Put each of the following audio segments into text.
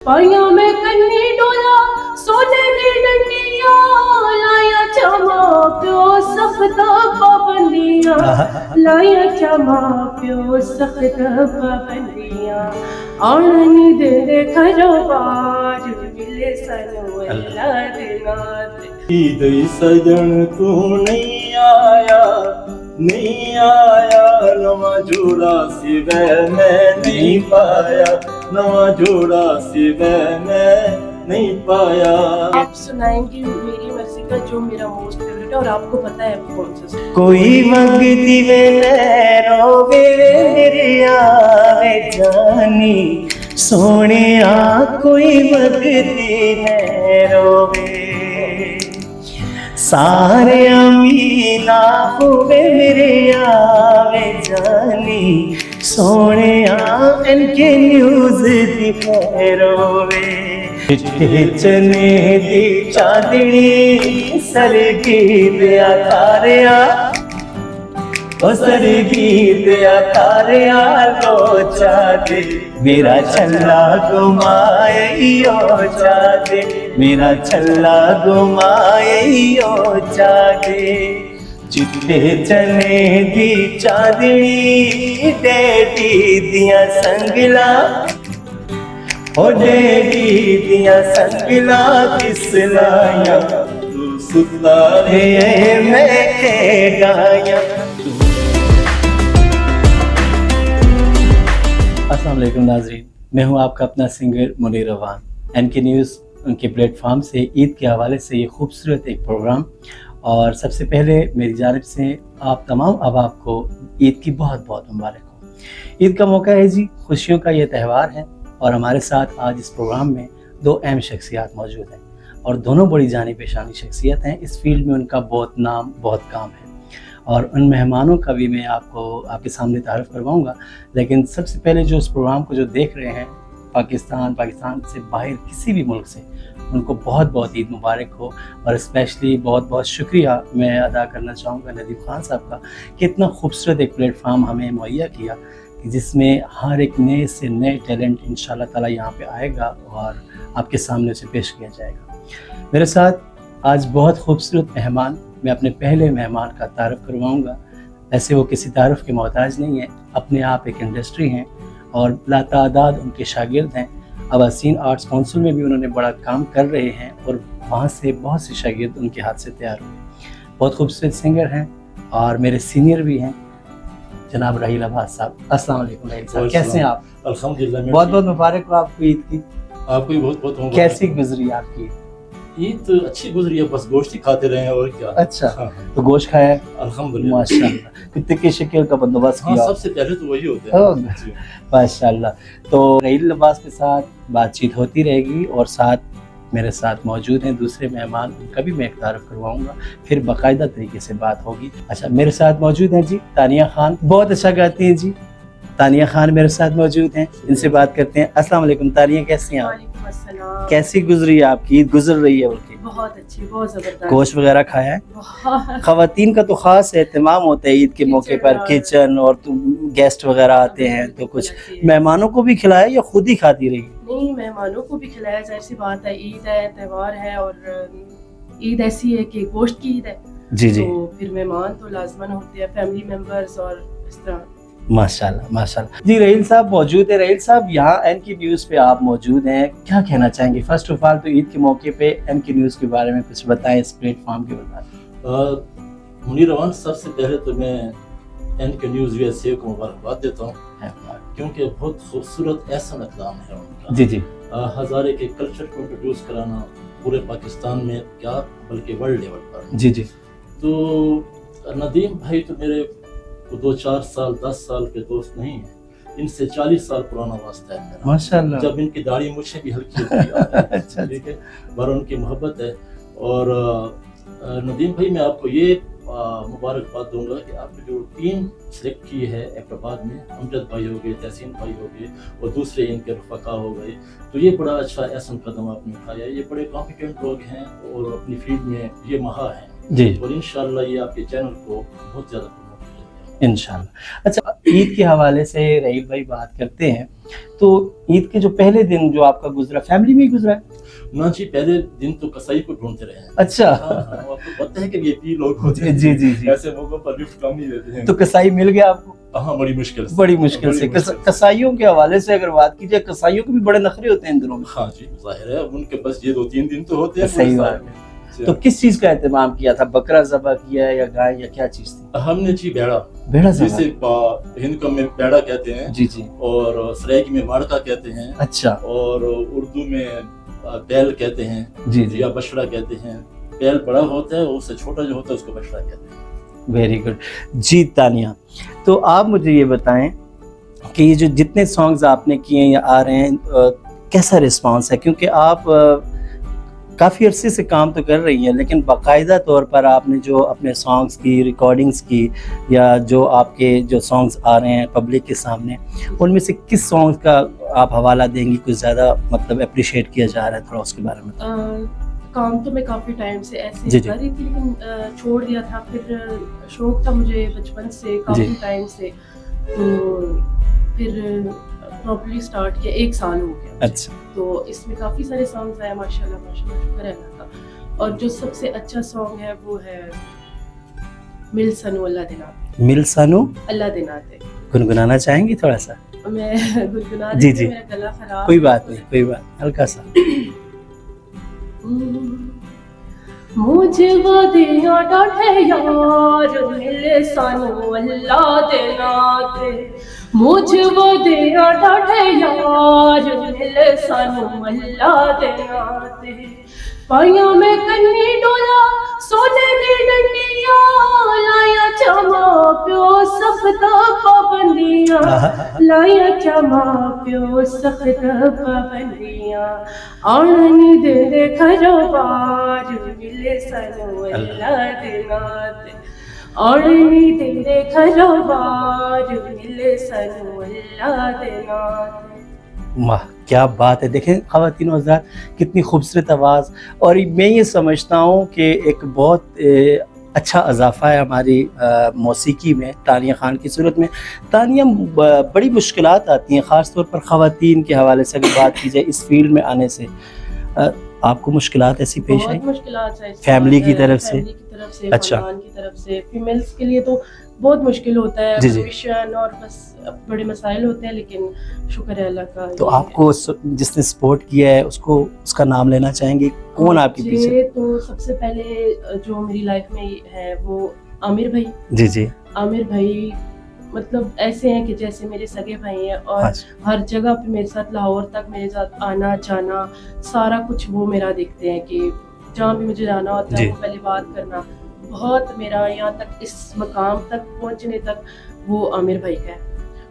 पाइया में कन्नी डोला सोने दी डंडिया लाया चमा प्यो सख्त पाबंदियां लाया चमा प्यो सख्त पाबंदियां आनन दे घरों बाज मिले सनो अल्लाह दे नात ईद सजन तू नहीं आया नवा जोड़ा सिवा मैं नहीं पाया नवा जोड़ा सिवा मैं नहीं पाया। आप सुनाएंगे मेरी मर्जी का जो मेरा मोस्ट फेवरेट है और आपको पता है कौन सा song? कोई मंगती वे रोवे मेरी आवे जानी सोने कोई मंगती ने रोवे सारे अमीना हुए मेरे आवे जानी सोने इनके न्यूज दिखे रोवे चिट्ठे चने दी चांदनी सरगी दिया तारिया ओ सरगी दिया तारिया लोचा दे मेरा छल्ला घुमाइयो चादे मेरा छल्ला घुमाइयो चादे चिट्टे चने दी चांदनी डैडी दिया संगला ओ डैडी दिया संगला किसलाया तू सुता है मैं खेड़ाया। अस्सलाम वालेकुम नाज़रीन, मैं हूं आपका अपना सिंगर मुनीर रवान। एनके न्यूज़ उनके प्लेटफॉर्म से ईद के हवाले से ये खूबसूरत एक प्रोग्राम, और सबसे पहले मेरी जानिब से आप तमाम अहबाब को ईद की बहुत बहुत मुबारक हो। ईद का मौका है जी, खुशियों का ये त्यौहार है, और हमारे साथ आज इस प्रोग्राम में दो अहम शख्सियात मौजूद हैं, और दोनों बड़ी जानी पेशानी शख्सियत हैं। इस फील्ड में उनका बहुत नाम बहुत काम है, और उन मेहमानों का भी मैं आपको आपके सामने तारुफ करवाऊंगा। लेकिन सबसे पहले जो इस प्रोग्राम को जो देख रहे हैं पाकिस्तान से बाहर किसी भी मुल्क से, उनको बहुत बहुत ईद मुबारक हो। और स्पेशली बहुत बहुत शुक्रिया मैं अदा करना चाहूँगा नदीम खान साहब का कि इतना खूबसूरत एक प्लेटफार्म हमें मुहैया किया कि जिसमें हर एक नए से नए टैलेंट इंशाल्लाह ताला यहाँ पे आएगा और आपके सामने उसे पेश किया जाएगा। मेरे साथ आज बहुत खूबसूरत मेहमान, मैं अपने पहले मेहमान का तारुफ करवाऊँगा। ऐसे वो किसी तारुफ के मोहताज नहीं है, अपने आप एक इंडस्ट्री हैं और लातादाद उनके शागिर्द हैं। अबासीन आर्ट्स काउंसिल में भी उन्होंने बड़ा काम कर रहे हैं, और वहाँ से बहुत से शागिर्द उनके हाथ से तैयार हुए। बहुत खूबसूरत सिंगर हैं और मेरे सीनियर भी हैं, जनाब राहील अब्बास साहब। अस्सलाम वालेकुम राहील साहब, कैसे हैं आप? अल्हम्दुलिल्लाह। बहुत बहुत मुबारक हो आपको ईद की। आपको भी बहुत बहुत मुबारक। कैसी गुजरी आपकी ईद? अच्छी गुजरी है, बस गोश्त ही खाते रहे हैं और क्या। अच्छा, हाँ। तो गोश्त खाया है? अल्हम्दुलिल्लाह। माशाल्लाह, कितने की शक्ल का बंदोबस्त हाँ, किया? सबसे पहले तो वही होता है जी। माशाल्लाह। तो राहील अब्बास के साथ बातचीत होती रहेगी, और साथ मेरे साथ मौजूद हैं दूसरे मेहमान, उनका भी मैं एक तारुफ करवाऊंगा, फिर बाकायदा तरीके से बात होगी। अच्छा, मेरे साथ मौजूद हैं जी तानिया खान, बहुत अच्छा गाती हैं जी। तानिया खान मेरे साथ मौजूद हैं, इनसे बात करते हैं। अस्सलाम वालेकुम तानिया, कैसी हैं आप? वालेकुम अस्सलाम। कैसी गुजरी है आपकी ईद? गुजर रही है बल्कि बहुत अच्छी, बहुत जबरदस्त। गोश्त वगैरह खाया है? बहुत। खवातीन का तो खास एहतमाम होता है ईद के मौके पर, किचन, और तो गेस्ट वगैरह आते हैं तो कुछ मेहमानों को भी खिलाया या खुद ही खाती रही? नहीं, मेहमानों को भी खिलाया, जाहिर सी बात है, ईद है, त्यौहार है, और ईद ऐसी है कि गोश्त की ईद है। जी जी, तो फिर मेहमान तो लाजमन होते हैं, फैमिली मेंबर्स, और इस तरह। माशाल्लाह माशाल्लाह। जी राहील साहब मौजूद है। राहील साहब, यहाँ एनके न्यूज़ पे आप मौजूद हैं, क्या कहना चाहेंगे? फर्स्ट ऑफ ऑल तो ईद के मौके पे एनके न्यूज़ के बारे में कुछ बताएं, इस प्लेटफॉर्म के बारे में। मुनीर रवान, सबसे पहले तो मैं एनके न्यूज़ यूएसए को मुबारकबाद देता हूँ, क्योंकि बहुत खूबसूरत एहसन इक़दाम है उनका। जी जी, हज़ारे के कल्चर को इंट्रोड्यूस कराना पूरे पाकिस्तान में, क्या बल्कि वर्ल्ड लेवल पर। जी जी, तो नदीम भाई तो मेरे 2-4 साल 10 साल के दोस्त नहीं हैं, इनसे 40 साल पुराना वास्ता है मेरा, माशाल्लाह। जब इनकी दाढ़ी मुझे भी हल्की होती है। अच्छा, ठीक है, पर उनकी मोहब्बत है। और नदीम भाई, मैं आपको ये मुबारकबाद दूंगा कि आपने जो टीम सेलेक्ट की है एबटाबाद में, अमजद भाई हो गए, तहसीन भाई हो गए, और दूसरे इनके रफ़का हो गए, तो ये बड़ा अच्छा एहसन कदम आपने उठाया। ये बड़े कॉम्पिटेंट लोग हैं और अपनी फील्ड में ये महा हैं जी, और इंशाल्लाह ये आपके चैनल को बहुत ज़्यादा प्रमोट करेंगे। इंशाल्लाह। अच्छा, ईद के हवाले से रहील भाई बात करते हैं, तो ईद के जो पहले दिन जो आपका गुजरा फैमिली में ही गुजरा है? ना जी, पहले दिन तो कसाई को ढूंढते रहे हैं। अच्छा। हाँ, आपको पता है कि ये भी लोग होते हैं, जी जी जी। ऐसे मौकों पर लिफ्ट कम ही देते हैं। तो कसाई मिल गया आपको? हाँ, बड़ी मुश्किल से। बड़ी मुश्किल से। कसाईयों के हवाले से अगर बात की जाए, कसाईयों के भी बड़े नखरे होते हैं इन दिनों में। हाँ जी, जाहिर है उनके बस ये 2-3 दिन तो होते हैं। सही बात है। तो किस चीज का एहतमाम किया था? बकरा ज़बह किया है या गाय या क्या चीज थी? हमने जी भेड़ा जिसे हिंद में भेड़ा कहते हैं जी जी, और सराइकी में माड़का कहते हैं। अच्छा। और उर्दू में बैल कहते हैं जी जी, या बछड़ा कहते हैं। बैल बड़ा होता है, उससे छोटा जो होता है उसको बछड़ा कहते हैं। वेरी गुड जी। तानिया, तो आप मुझे ये बताएं कि ये जो जितने सॉन्ग्स आपने किए या आ रहे हैं, कैसा रिस्पांस है? क्योंकि आप काफ़ी अरसे से काम तो कर रही हैं, लेकिन बाकायदा तौर पर आपने जो अपने सॉन्ग्स की रिकॉर्डिंग्स की या जो आपके जो सॉन्ग्स आ रहे हैं पब्लिक के सामने, उनमें से किस सॉन्ग्स का आप हवाला देंगी कुछ ज़्यादा मतलब अप्रिशिएट किया जा रहा है? थोड़ा उसके बारे में। काम तो मैं काफ़ी टाइम से ऐसे जी जी, कर रही थी, लेकिन छोड़ दिया था। फिर शौक था मुझे बचपन से, काफ़ी जी। टाइम से, तो फिर प्रॉपर्ली स्टार्ट किया। 1 साल हो गया। अच्छा। तो इसमें काफ़ी सारे सॉन्ग्स आए, माशाल्लाह माशाल्लाह, शुक्र है अल्लाह का। और जो सबसे अच्छा सॉन्ग है वो है मिल सनू अल्लाह दिनाते। मिल सानू अल्लाह दिनाते गुनगुनाना चाहेंगी थोड़ा सा? मैं गुनगुना जी रही जी, थी, मेरा गला खराब। कोई बात नहीं, कोई बात, हल्का सा। मुझे वदियां डाठे यार मिले सानू अल्लाह दे नाते। मुझे वदियां डाठे यार मिले सानू अल्लाह दे नाते। पाया में कन्नी डोला सोने दी डंडियां, लाया चमा प्यो सख्त पाबंदियां, लाया चमा प्यो सख्त पाबंदियां। आनी दे दे खरो बार मिले सनू अल्लाह दे नाते। आनी दे दे खरो बार मिले सनू अल्लाह दे नाते। वाह, क्या बात है! देखें ख़वातीन और हज़रात, कितनी खूबसूरत आवाज़। और मैं ये समझता हूँ कि एक बहुत अच्छा इजाफ़ा है हमारी मौसीकी में तानिया ख़ान की सूरत में। तानिया, बड़ी मुश्किलात आती हैं ख़ास तौर पर ख़वातीन के हवाले से अगर बात की जाए इस फील्ड में आने से, आपको मुश्किलात ऐसी पेश आई? बहुत मुश्किलात है फैमिली की तरफ से? अच्छा। खानदान की तरफ से। फीमेल्स के लिए तो बहुत मुश्किल होता है, जी जी। विशन और बस बड़े मसाइल होते हैं, लेकिन शुक्र है अल्लाह का। तो आपको जिसने सपोर्ट किया है उसको, उसका नाम लेना चाहेंगे? कौन आपके पीछे? तो सबसे पहले जो मेरी लाइफ में है वो आमिर भाई। जी जी, आमिर भाई मतलब ऐसे हैं कि जैसे मेरे सगे भाई हैं, और हर जगह पे मेरे साथ, लाहौर तक मेरे साथ आना जाना, सारा कुछ वो मेरा देखते हैं कि जहाँ भी मुझे जाना होता है वो पहले बात करना। बहुत मेरा यहाँ तक, इस मकाम तक पहुँचने तक वो आमिर भाई का है।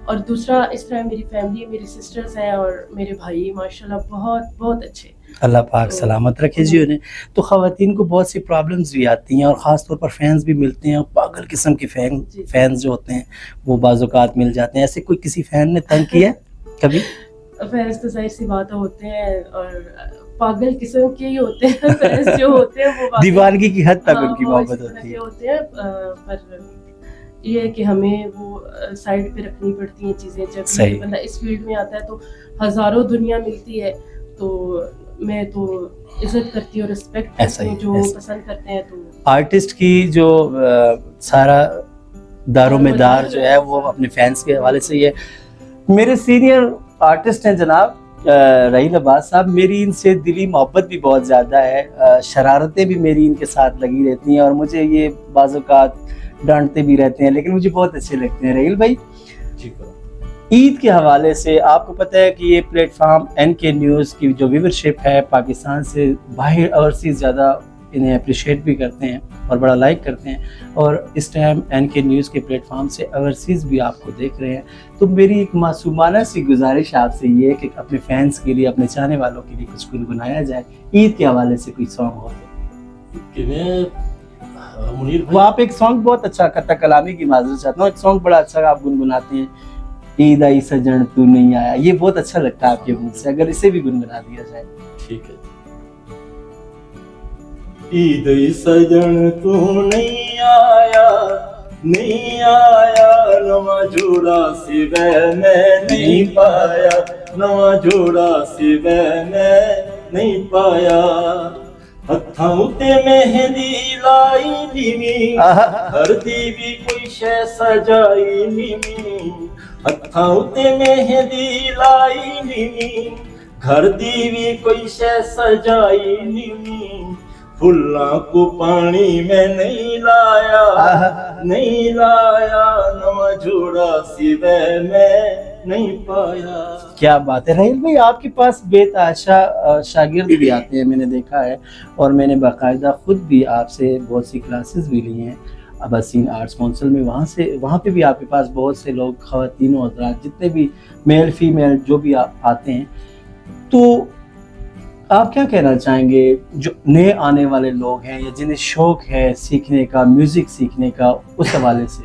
और दूसरा इस तरह मेरी फैमिली, मेरी सिस्टर्स हैं और मेरे भाई माशाल्लाह बहुत बहुत अच्छे। अल्लाह पाक सलामत रखे जी उन्हें। तो ख़वातीन को बहुत सी प्रॉब्लम्स भी आती हैं और ख़ास तौर पर फैंस भी मिलते हैं, पागल किस्म के फैंस जो होते हैं वो बाज़-औक़ात मिल जाते हैं। ऐसे कोई किसी फैन ने तंग किया कभी? फैंस तो ज़ाहिर सी बात होते हैं और पागल किस्म के ही होते हैं फैंस जो होते हैं, वो दीवानगी की हद तक उनकी मोहब्बत होती है। पर ये है कि हमें वो साइड पे रखनी पड़ती हैं चीज़ें। जब बंदा इस फील्ड में आता है तो हज़ारों दुनिया मिलती है, तो मैं तो इज्जत करती हूँ, रिस्पेक्ट करती हूँ जो पसंद करते हैं। तो आर्टिस्ट की जो सारा दारोमदार जो है वो अपने फैंस के हवाले से ही है। मेरे सीनियर आर्टिस्ट हैं जनाब रहील अब्बास साहब, मेरी इनसे दिली मोहब्बत भी बहुत ज़्यादा है। शरारतें भी मेरी इनके साथ लगी रहती हैं और मुझे ये बाज़-औक़ात डांटते भी रहते हैं, लेकिन मुझे बहुत अच्छे लगते हैं। रहील भाई, ईद के हवाले से आपको पता है कि ये प्लेटफार्म NK न्यूज़ की जो व्यूवरशिप है पाकिस्तान से बाहर ओवरसीज़ ज़्यादा इन्हें अप्रिशिएट भी करते हैं और बड़ा लाइक करते हैं। और इस टाइम NK न्यूज़ के प्लेटफार्म से ओवरसीज़ भी आपको देख रहे हैं। तो मेरी एक मासूमाना सी गुजारिश आपसे ये है कि अपने फैंस के लिए, अपने चाहने वालों के लिए कुछ गुनगुनाया जाए ईद के हवाले से, कोई सॉन्ग हो तो। वो आप एक सॉन्ग बहुत अच्छा, कत्ता कलामी की माजरत चाहता हूँ, एक सॉन्ग बड़ा अच्छा आप गुनगुनाते हैं, ईद आई सजन तू नहीं आया, ये बहुत अच्छा लगता है आपके मुंह से, अगर इसे भी गुनगुना दिया जाए। ठीक है। ईद आई सजन तू नहीं आया, नहीं आया नवा जोड़ा सिवै मैं नहीं पाया, नवा जोड़ा सिवै मैं नहीं पाया। हत्थां उत्ते मेहंदी लाई नीवी, हर दी भी कोई शै सजाई नीवी। हत्थां उत्ते मेहंदी लाई नीवी, घर दी भी कोई शै सजाई नीवी। फुल्लां को पानी में नहीं लाया, नहीं लाया नवा जोड़ा सिवै मैं नहीं पाया। क्या बात है राहिल भाई, आपके पास बेतहाशा शागिर्द भी आते हैं, मैंने देखा है, और मैंने बाकायदा खुद भी आपसे बहुत सी क्लासेस भी ली हैं अब्बासीन आर्ट्स काउंसिल में। वहाँ पे भी आपके पास बहुत से लोग, ख़वातीन और हज़रात, जितने भी मेल फीमेल जो भी आप आते हैं, तो आप क्या कहना चाहेंगे जो नए आने वाले लोग हैं या जिन्हें शौक है सीखने का, म्यूज़िक सीखने का, उस हवाले से?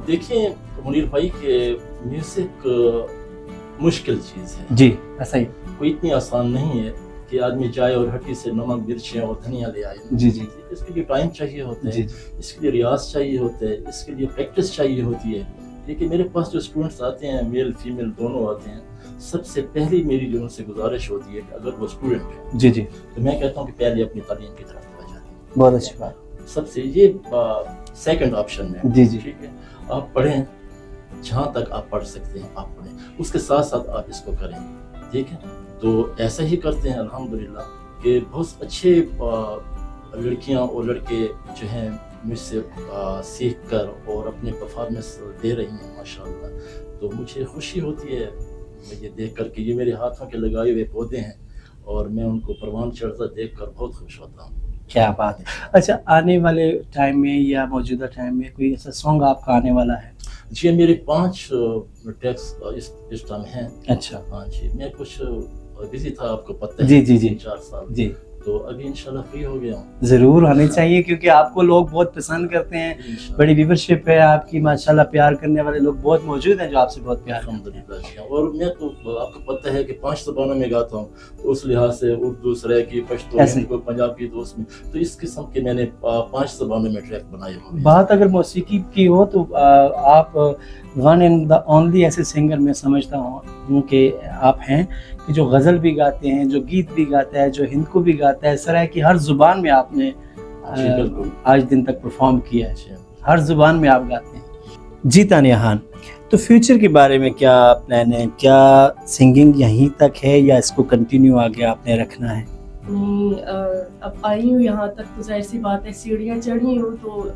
देखिए मुनीर भाई के म्यूज़िक मुश्किल चीज़ है जी, ऐसा ही। कोई इतनी आसान नहीं है कि आदमी जाए और हट्टी से नमक मिर्चें और धनिया ले आए। जी जी, इसके लिए टाइम चाहिए होता है, जी, इसके लिए रियाज चाहिए होता है, इसके लिए प्रैक्टिस चाहिए होती है। लेकिन मेरे पास जो स्टूडेंट्स आते हैं, मेल फीमेल दोनों आते हैं, सबसे पहली मेरी जो उनसे गुजारिश होती है कि अगर वो स्टूडेंट है जी जी, तो मैं कहता हूँ कि पहले अपनी तालीम की तरफ तवज्जो दें। बहुत अच्छी बात। सबसे ये सेकंड ऑप्शन है। जी जी, ठीक है, आप पढ़ें, जहाँ तक आप पढ़ सकते हैं आप पढ़ें, उसके साथ साथ आप इसको करें। ठीक है, तो ऐसा ही करते हैं अल्हम्दुलिल्लाह कि बहुत अच्छे लड़कियाँ और लड़के जो हैं मुझसे सीख कर और अपने परफॉर्मेंस दे रही हैं माशाअल्लाह। तो मुझे खुशी होती है ये देख कर कि ये मेरे हाथों के लगाए हुए पौधे हैं और मैं उनको परवान चढ़ता देख कर बहुत खुश होता हूँ। क्या बात है। अच्छा, आने वाले टाइम में या मौजूदा टाइम में कोई ऐसा सॉन्ग आपका आने वाला है? जी, मेरे 5 ट्रैक्स इस टाइम हैं। अच्छा, हाँ जी, मैं कुछ बिजी था, आपको पता है। जी जी जी 4 साल जी, तो अभी इंशाल्लाह फ्री हो गया हूँ। ज़रूर आने चाहिए, क्योंकि आपको लोग बहुत पसंद करते हैं, इंशाल्लाह। बड़ी व्यूवरशिप है आपकी माशाल्लाह, प्यार करने वाले लोग बहुत मौजूद हैं जो आपसे बहुत प्यार करते हैं। अल्हम्दुलिल्लाह जी। और मैं तो आपको पता है कि 5 ज़बानों में गाता हूँ, तो उस लिहाज से उर्दू, सराइकी, पश्तो, ऐसे। हिंदी, पंजाबी, दोस्त में, तो इस किस्म के मैंने 5 ज़बानों में ट्रैक बनाए हुए हैं। बात अगर मौसीकी की हो तो आप वन एंड द ओनली ऐसे सिंगर मैं समझता हूँ कि आप हैं कि जो गज़ल भी गाते हैं, जो गीत भी गाता है, जो हिंद को भी गाता है, सराय की हर ज़ुबान में आपने जी, बिल्कुल। आज दिन तक परफॉर्म किया है, जी। हर ज़ुबान में आप गाते हैं। जी तानिया खान, तो फ्यूचर के बारे में क्या प्लान है? क्या सिंगिंग यहीं तक है या इसको कंटिन्यू आगे आपने रखना है? नहीं, अब आई हूँ यहाँ तक तो जाहिर सी बात है, सीढ़ियाँ चढ़ी हूँ तो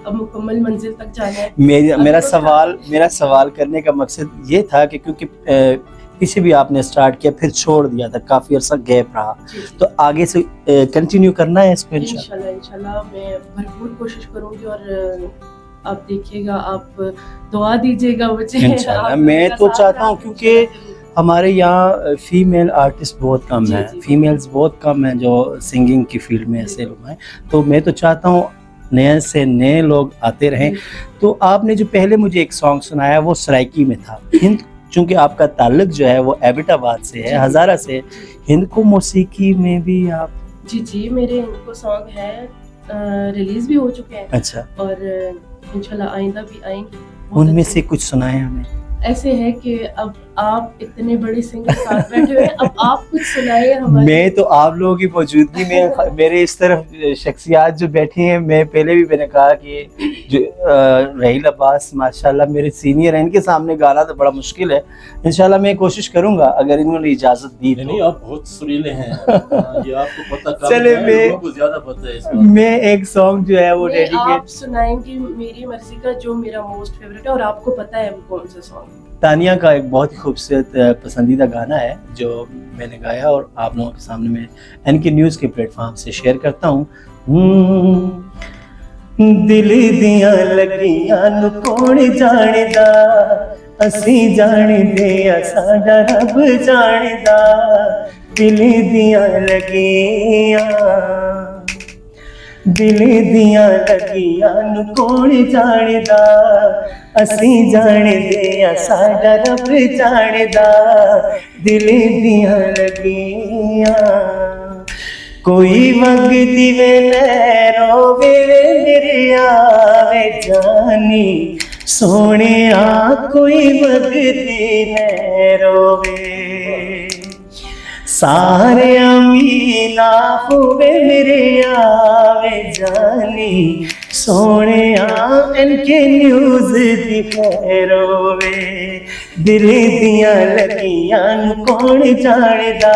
अब मुकम्मल मंजिल तक जाना है। मेरा सवाल करने का मकसद ये था कि क्योंकि पीछे भी आपने स्टार्ट किया फिर छोड़ दिया था, काफ़ी अर्सा गैप रहा, तो आगे से कंटिन्यू करना है इसको इंशाल्लाह? इंशाल्लाह मैं भरपूर कोशिश करूँगी और आप देखिएगा, आप दुआ दीजिएगा मुझे इंशाल्लाह। मैं तो चाहता हूँ, क्योंकि हमारे यहाँ फीमेल आर्टिस्ट बहुत कम हैं, फीमेल्स बहुत कम हैं जो सिंगिंग की फील्ड में ऐसे लोग हैं, तो मैं तो चाहता हूँ नए से नए लोग आते रहें। तो आपने जो पहले मुझे एक सॉन्ग सुनाया वो सराइकी में था। हिंद, चूँकि आपका ताल्लुक जो है वो एबटाबाद से है, हज़ारा से, हिंद को मौसीकी में भी आप? जी, मेरे इनको सॉन्ग है, रिलीज भी हो चुके हैं। अच्छा, और इंशाल्लाह आइंदा भी आएंगे। उनमें से कुछ सुनाए हमें। ऐसे है कि अब आप इतने बड़े सिंगर साथ बैठे हुए हैं, अब आप कुछ सुनाइए हमारे। मैं तो आप लोगों की मौजूदगी में, मेरे इस तरफ शख्सियात जो बैठी हैं, मैं पहले भी मैंने कहा कि जो राहिल अब्बास माशाल्लाह मेरे सीनियर हैं, इनके सामने गाना तो बड़ा मुश्किल है। इंशाल्लाह मैं कोशिश करूंगा अगर इन्होंने इजाज़त दी तो। नहीं, आप बहुत सुरीले हैं। ये आपको पता, चले लोगों को ज़्यादा पता है इस बात। मैं एक सॉन्ग जो है वो डेडिकेट आप सुनाएंगे मेरी मर्जी का, जो मेरा मोस्ट फेवरेट है, और आपको पता है वो कौन सा सॉन्ग। तानिया का एक बहुत ही खूबसूरत पसंदीदा गाना है जो मैंने गाया और आप लोगों के सामने मैं एनके न्यूज़ के प्लेटफॉर्म से शेयर करता हूँ। दिल दियां लगियां नु कौन जानदा, असी जानदे आ साडा रब जानदा। दिल दियां लगियां, दिल दियां लगियां नु कौन जानदा, असी जानदे आ साडा रब जानदा। दिल दियां लगियां, کوئی وگتی وے روے میرے آوے جانی سونے کوئی وگتی نہ روے سارے امینا ہوئے میرے آوے جانی سونے ان کے نیوز دی روے دل دیاں لگیاں کون جاندہ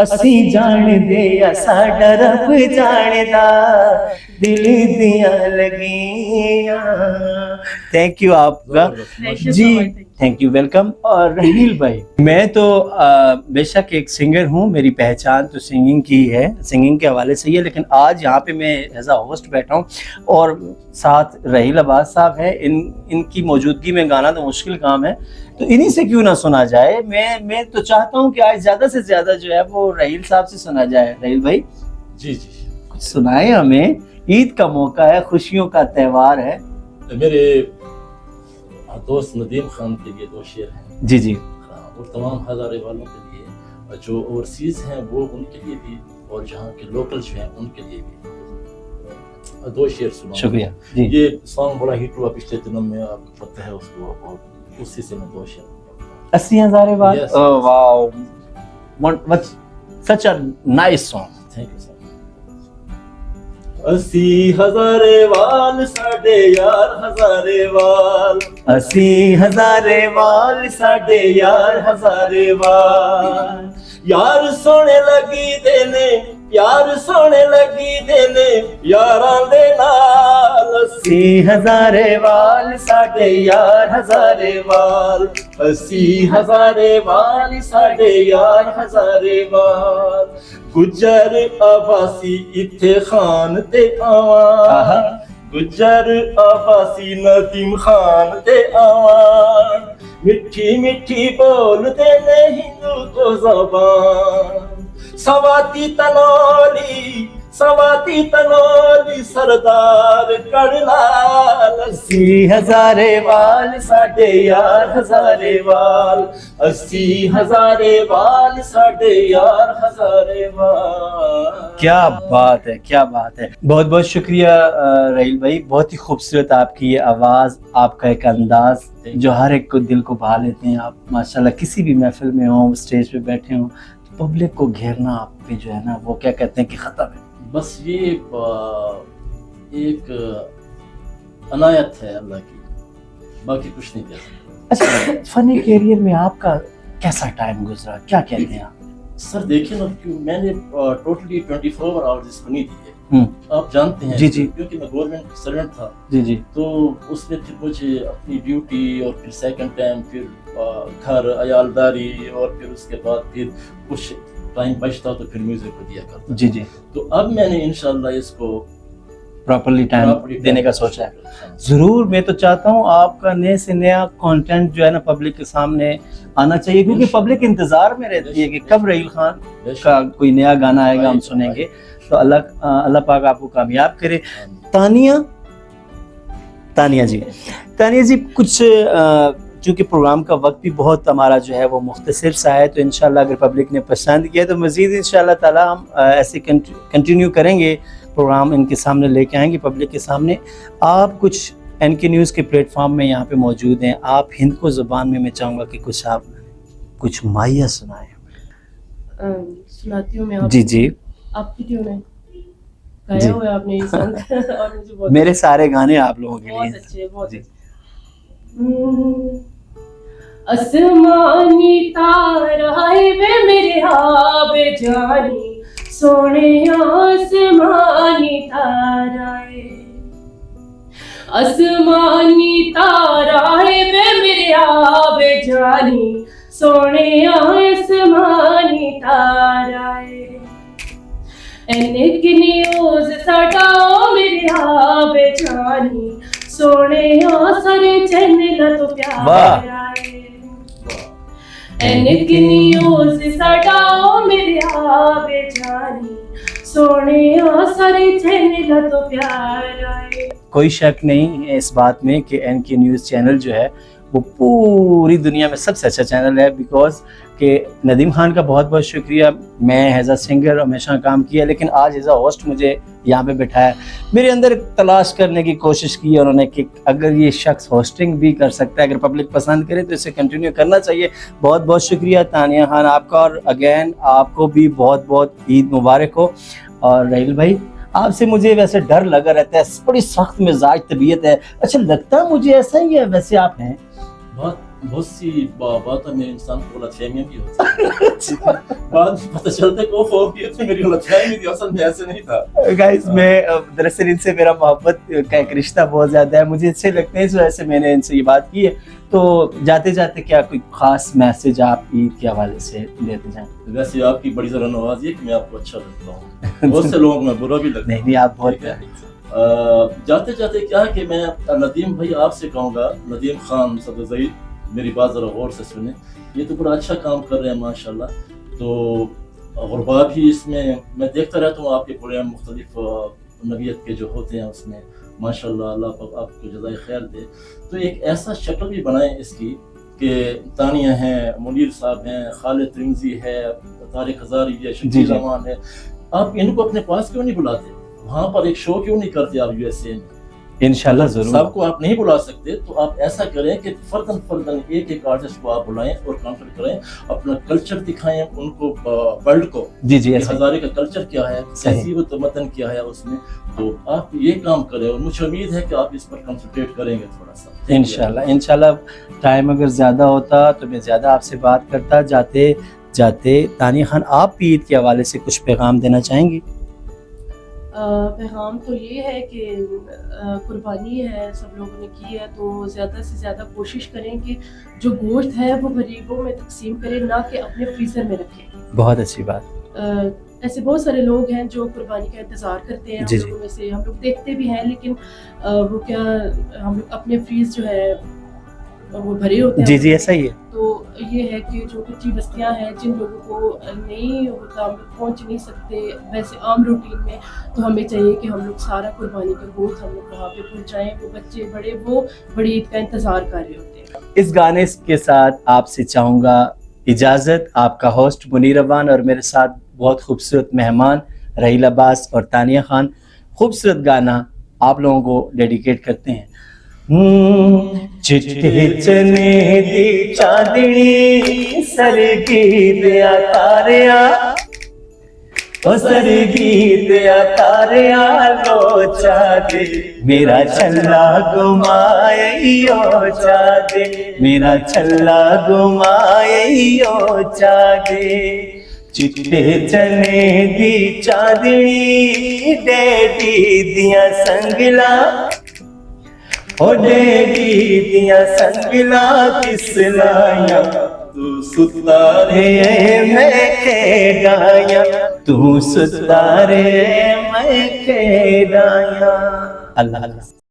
اسی جان دے یا ساڈا رب جاندہ دل دیاں لگیاں. تھینک یو آپ کا جی, تھینک یو, ویلکم. اور رحیل بھائی, میں تو بے شک ایک سنگر ہوں, میری پہچان تو سنگنگ کی ہے, سنگنگ کے حوالے سے ہی ہے, لیکن آج یہاں پہ میں ایز اے ہوسٹ بیٹھا ہوں اور ساتھ رحیل عباس صاحب ہیں. ان کی موجودگی میں گانا تو مشکل کام ہے, تو انہی سے کیوں نہ سنا جائے. میں تو چاہتا ہوں کہ آج زیادہ سے زیادہ جو ہے وہ رحیل صاحب سے سنا جائے. رحیل بھائی جی جی کچھ سنائیں ہمیں, عید کا موقع ہے, خوشیوں کا تہوار ہے. میرے دوست ندیم خان کے لیے 2 شعر ہیں. جی جی, اور تمام ہزارے والوں کے لیے, جو اوورسیز ہیں وہ ان کے لیے بھی, اور جہاں کے لوکل جو ہیں ان کے لیے بھی 2 شعر سنا. شکریہ جی. یہ سانگ بڑا ہٹ ہوا پچھلے دنوں میں, آپ کو پتہ ہے اس کو, اور اسی سے میں 2 شعر. 80,000 بار. واو, such a nice song. Thank you sir. 80,000 وال ساڈے یار ہزارے وال, 80,000 وال ساڈے یار ہزارے وال, یار سونے لگی دینے, پیار سونے لگی دینے یاراں دے نال. 80,000 وال ساڈے یار ہزارے وال, 80,000 وال ساڈے یار ہزارے وال. گجر آباسی اتھے خان تے آواں, گجر آباسی ندیم خان تے آواں. میٹھی میٹھی بولتے نے ہندو کو زبان, سواتی تنولی سواتی تنولی سردار کڑلال. 80,000 وال ساڈے یار ہزارے وال, 80,000 وال ساڈے یار ہزارے وال. کیا بات ہے, کیا بات ہے. بہت بہت شکریہ رحیل بھائی, بہت ہی خوبصورت آپ کی یہ آواز, آپ کا ایک انداز جو ہر ایک کو دل کو بھا لیتے ہیں. آپ ماشاءاللہ کسی بھی محفل میں ہوں, اسٹیج پہ بیٹھے ہوں, تو پبلک کو گھیرنا آپ پہ جو ہے نا وہ کیا کہتے ہیں کہ ختم ہے. بس یہ ایک عنایت ہے اللہ کی, باقی کچھ نہیں کہہ سکتے. اچھا, فنی کیریئر میں آپ کا کیسا ٹائم گزرا, کیا کہتے ہیں آپ؟ سر دیکھیں نا, میں نے ٹوٹلی 24 آورز سنی تھی, آپ جانتے ہیں. جی جی, کیونکہ میں گورنمنٹ سرونٹ تھا. جی جی, تو اس میں پھر مجھے اپنی ڈیوٹی, اور پھر سیکنڈ ٹائم پھر گھر عیالداری, اور پھر اس کے بعد پھر کچھ ٹائم بچتا تو پھر میوزک کو دیا کرتا. جی جی, تو اب میں نے انشاءاللہ اس کو پراپرلی ٹائم دینے کا سوچا ہے. ضرور, میں تو چاہتا ہوں آپ کا نئے سے نیا کانٹینٹ جو ہے نا پبلک کے سامنے آنا چاہیے, کیونکہ پبلک انتظار میں رہتی ہے کہ کب رحیل خان کا کوئی نیا گانا آئے گا, ہم سنیں گے. تو اللہ پاک آپ کو کامیاب کرے. تانیہ جی کچھ, چونکہ پروگرام کا وقت بھی بہت ہمارا جو ہے وہ مختصر سا ہے, تو انشاءاللہ اگر پبلک نے پسند کیا تو مزید انشاءاللہ تعالی ہم ایسے کنٹینیو کریں گے, پروگرام ان کے سامنے لے کے آئیں گے پبلک کے سامنے. آپ کچھ NK نیوز کے پلیٹ فارم میں یہاں پہ موجود ہیں, آپ ہند کو زبان میں چاہوں گا کہ کچھ آپ کچھ مائیہ سنائیں. سناتی ہوں میں. جی جی, آپ کی ٹیون ہے, گایا ہوا ہے آپ نے یہ سانگ, اور مجھے بہت میرے سارے گانے آپ لوگوں کے لیے بہت اچھے, بہت اچھے. آسمانی تارا وے میرے ہاب جانی, سونے آسمانی تارا, آسمانی تارا وے میرے ہاب جانی, سونے آسمانی تارا. NK نیوز ساڈا میرے ہاب جانی, سونے سارے چینل تو پیار آئے. NK نیوز ساڈا میرے ہاب جانی, سونے سارے چینل تو پیار آئے. کوئی شک نہیں ہے اس بات میں کہ NK نیوز چینل جو ہے وہ پوری دنیا میں سب سے اچھا چینل ہے, بیکاز کہ ندیم خان کا بہت بہت شکریہ. میں ایز اے سنگر ہمیشہ کام کیا لیکن آج ایز اے ہوسٹ مجھے یہاں پہ بٹھایا. میرے اندر تلاش کرنے کی کوشش کی انہوں نے کہ اگر یہ شخص ہوسٹنگ بھی کر سکتا ہے, اگر پبلک پسند کرے تو اسے کنٹینیو کرنا چاہیے. بہت بہت شکریہ تانیہ خان آپ کا, اور اگین آپ کو بھی بہت بہت عید مبارک ہو. اور رحیل بھائی آپ سے مجھے ویسے ڈر لگا رہتا ہے, بڑی سخت مزاج طبیعت ہے. اچھا لگتا ہے مجھے ایسا ہی ہے, ویسے آپ ہیں؟ بہت سی باتیں میں انسان کو غلط فہمیاں بھی ہوتی ہیں. بعد میں پتہ چلتا ہے کہ وہ فوقیت میں میری غلط فہمی تھی, اصل میں ایسے نہیں تھا. گائز میں دراصل ان سے میرا محبت کا ایک رشتہ بہت زیادہ ہے, مجھے اچھے لگتے ہیں, اس وجہ سے میں نے ان سے یہ بات کی ہے. تو جاتے جاتے کیا کوئی خاص میسج آپ عید کے حوالے سے دیتے جائیں؟ ویسے آپ کی بڑی ذرا نوازی ہے کہ میں آپ کو اچھا لگتا ہوں, بہت سے لوگوں میں برا بھی لگتا ہے. نہیں آپ بہت جاتے جاتے کیا ہے کہ میں ندیم بھائی آپ سے کہوں گا, ندیم خان صدر ضعیف, میری بات ذرا غور سے سنیں. یہ تو بڑا اچھا کام کر رہے ہیں ماشاءاللہ. تو غربا بھی اس میں دیکھتا رہتا ہوں آپ کے پروگرام مختلف نوعیت کے جو ہوتے ہیں اس میں ماشاءاللہ, اللہ پاک آپ کو جزائے خیر دے. تو ایک ایسا شکل بھی بنائیں اس کی کہ تانیہ ہیں, منیر صاحب ہیں, خالد رمزی ہے, طارق ہزاری ہے, شکیل رحمان ہے, آپ ان کو اپنے پاس کیوں نہیں بلاتے؟ وہاں پر ایک شو کیوں نہیں کرتے آپ یو ایس اے میں؟ انشاءاللہ ضرور. سب کو آپ نہیں بلا سکتے تو آپ ایسا کریں کہ فرداً ایک ایک آرٹسٹ کو آپ بلائیں اور کانسرٹ کریں, اپنا کلچر دکھائیں ان کو, ورلڈ کو. جی ہزارے کا کلچر کیا ہے, تہذیب و متن کیا ہے اس میں. تو آپ یہ کام کریں اور مجھے امید ہے کہ آپ اس پر کنسنٹریٹ کریں گے تھوڑا سا. انشاءاللہ ٹائم اگر زیادہ ہوتا تو میں زیادہ آپ سے بات کرتا. جاتے جاتے تانیہ خان آپ بھی عید کے حوالے سے کچھ پیغام دینا چاہیں گی؟ پیغام تو یہ ہے کہ قربانی ہے سب لوگوں نے کی ہے, تو زیادہ سے زیادہ کوشش کریں کہ جو گوشت ہے وہ غریبوں میں تقسیم کریں, نہ کہ اپنے فریزر میں رکھیں. بہت اچھی بات. ایسے بہت سارے لوگ ہیں جو قربانی کا انتظار کرتے ہیں, ہم لوگوں میں سے ہم لوگ دیکھتے بھی ہیں, لیکن وہ کیا ہم لوگ اپنے فریز جو ہے وہ بھرے ہوتے ہیں. جی ایسا ہی ہے. تو یہ ہے کہ جو کچی بستیاں ہیں جن لوگوں کو نہیں ہوتا, ہم لوگ پہنچ نہیں سکتے ویسے عام روٹین میں, تو ہمیں چاہیے کہ ہم لوگ سارا قربانی کا گوشت ہم لوگ وہاں پہ پہنچائیں. وہ بچے بڑے وہ بڑی عید کا انتظار کر رہے ہوتے ہیں. اس گانے کے ساتھ آپ سے چاہوں گا اجازت. آپ کا ہوسٹ منیر روان اور میرے ساتھ بہت خوبصورت مہمان رحیل عباس اور تانیہ خان. خوبصورت گانا آپ لوگوں کو ڈیڈیکیٹ کرتے ہیں. چٹے چنے دی چاندنی سرگیدیا تاریا, او سرگیدیا تاریا لو چادے میرا چھلا گمائیو چادے, میرا چھلا گمائیو چادے. چٹے چنے دی چاندنی ڈیڈی دیاں سنگلا, او ڈیڈی دیاں سنگلا کس لائیا, تو ستارے میں کھیڈایا, تو ستارے میں کھیڈایا. اللہ